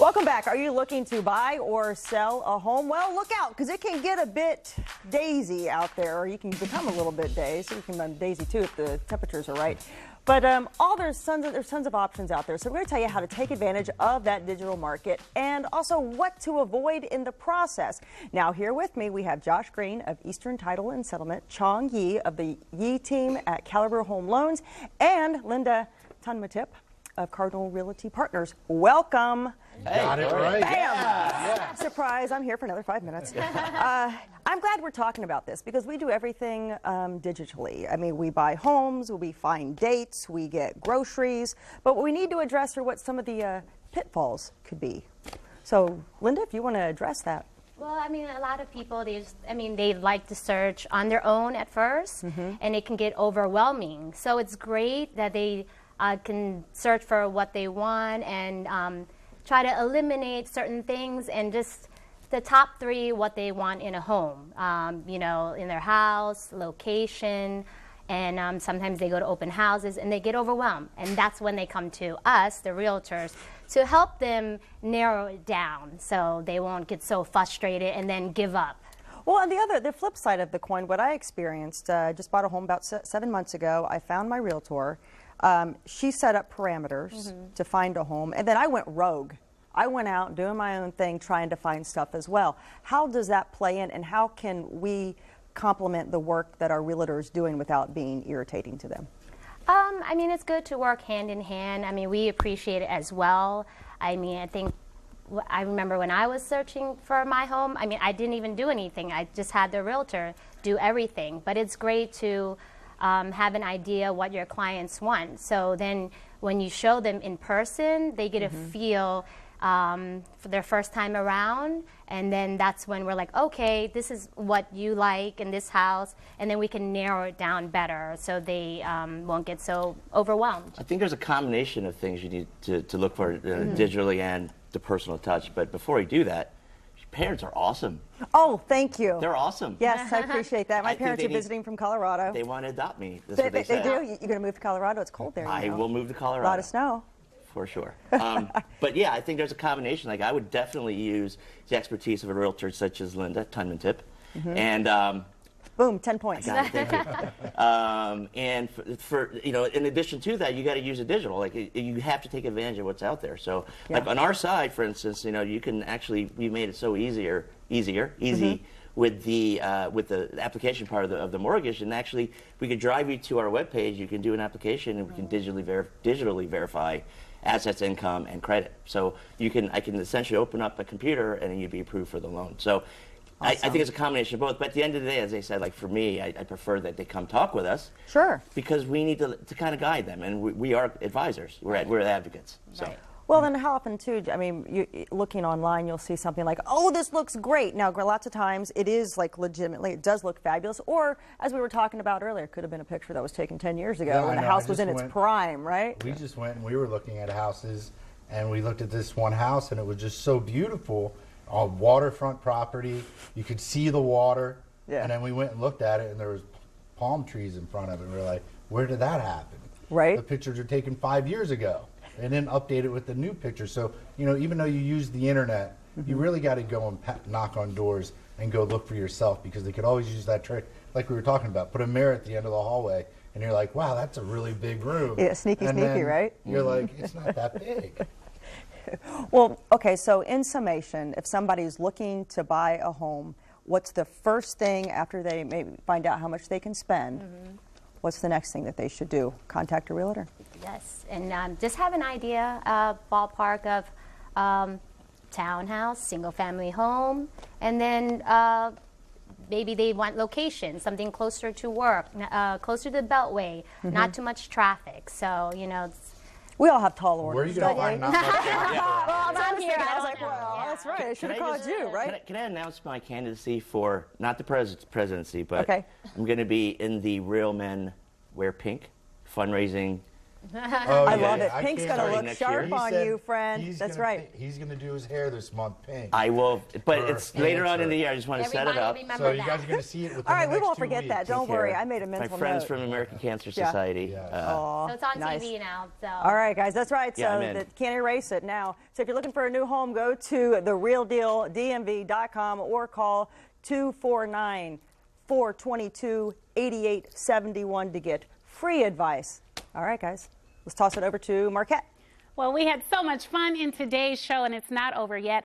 Welcome back. Are you looking to buy or sell a home? Well, look out, because it can get a bit daisy out there, or you can become a little bit dazed. You can become daisy too if the temperatures are right. But there's tons of options out there. So we're going to tell you how to take advantage of that digital market and also what to avoid in the process. Now, here with me, we have Josh Green of Eastern Title and Settlement, Chong Yi of the Yi team at Caliber Home Loans, and Linda Tunmatip of Cardinal Realty Partners. Welcome. Hey, got it right. Bam! Yeah. Surprise, I'm here for another 5 minutes. I'm glad we're talking about this because we do everything digitally. I mean, we buy homes, we find dates, we get groceries, but what we need to address are what some of the pitfalls could be. So, Linda, if you want to address that. Well, I mean, a lot of people, they like to search on their own at first, and it can get overwhelming. So it's great that they can search for what they want and try to eliminate certain things and just the top three what they want in a home, you know, in their house, location, and sometimes they go to open houses and they get overwhelmed. And that's when they come to us, the realtors, to help them narrow it down so they won't get so frustrated and then give up. Well, and the flip side of the coin, what I experienced, just bought a home about 7 months ago. I found my realtor. She set up parameters to find a home, and then I went rogue. I went out doing my own thing, trying to find stuff as well. How does that play in, and how can we complement the work that our realtor is doing without being irritating to them? I mean, it's good to work hand in hand. I mean, we appreciate it as well. I mean, I remember when I was searching for my home, I mean, I didn't even do anything. I just had the realtor do everything. But it's great to have an idea what your clients want. So then when you show them in person, they get a feel for their first time around. And then that's when we're like, okay, this is what you like in this house. And then we can narrow it down better so they won't get so overwhelmed. I think there's a combination of things you need to look for digitally and the personal touch. But before you do that, your parents are awesome. Oh, thank you. They're awesome. Yes, I appreciate that. My parents are visiting from Colorado. They want to adopt me. That's what they said. do? You're going to move to Colorado? It's cold there. I will move to Colorado. A lot of snow. For sure. But yeah, I think there's a combination. Like, I would definitely use the expertise of a realtor such as Linda Tunmatip. And boom, 10 points. I got it, thank you. And for you know, in addition to that, you got to use it digital. Like, you have to take advantage of what's out there. So, like on our side, for instance, you know, you can actually, we made it so easy with the application part of the mortgage, and actually we could drive you to our webpage. You can do an application, and we can digitally verify assets, income, and credit. So I can essentially open up a computer and you'd be approved for the loan. So awesome. I think it's a combination of both. But at the end of the day, as I said, like for me, I prefer that they come talk with us. Sure. Because we need to kind of guide them, and we are advisors. We're advocates. So. Right. Well, then how often, too, I mean, looking online, you'll see something like, oh, this looks great. Now, lots of times it is, like, legitimately, it does look fabulous. Or, as we were talking about earlier, it could have been a picture that was taken 10 years ago when the house was in its prime, right? We just went and we were looking at houses, and we looked at this one house, and it was just so beautiful. A waterfront property. You could see the water. Yeah. And then we went and looked at it, and there was palm trees in front of it. And we were like, where did that happen? Right. The pictures are taken 5 years ago. And then update it with the new picture. So, you know, even though you use the internet, you really got to go and knock on doors and go look for yourself, because they could always use that trick, like we were talking about. Put a mirror at the end of the hallway, and you're like, wow, that's a really big room. Yeah, sneaky, right? You're like, it's not that big. Well, okay, so in summation, if somebody's looking to buy a home, what's the first thing after they maybe find out how much they can spend? What's the next thing that they should do? Contact a realtor. Yes, and just have an idea, ballpark of townhouse, single-family home, and then maybe they want location, something closer to work, closer to the Beltway, not too much traffic. So, you know, we all have tall orders. Where are you going to find not much traffic? Well, I'm here. I was like, well, that's right. I should have called you, right? Can I announce my candidacy for, not the presidency, but okay. I'm going to be in the Real Men Wear Pink fundraising Oh, I love it. I Pink's can't- going to look next sharp year. on said you, friend. he's That's gonna right. he's going to do his hair this month pink. I will, but Her it's later on in answer. the year. I just want to set it Everybody will up. remember So you that. guys are going to see it within All right, the we next won't 2 forget that. weeks. Don't Take worry. care. I made a My mental friends note. from American Cancer Yeah. Society. Yes. So it's on nice. TV now. So. All right, guys, that's right. Yeah, So I'm in. that can't erase it now. So if you're looking for a new home, go to therealdealdmv.com or call 249-422-8871 to get free advice. All right, guys, let's toss it over to Marquette. Well, we had so much fun in today's show, and it's not over yet.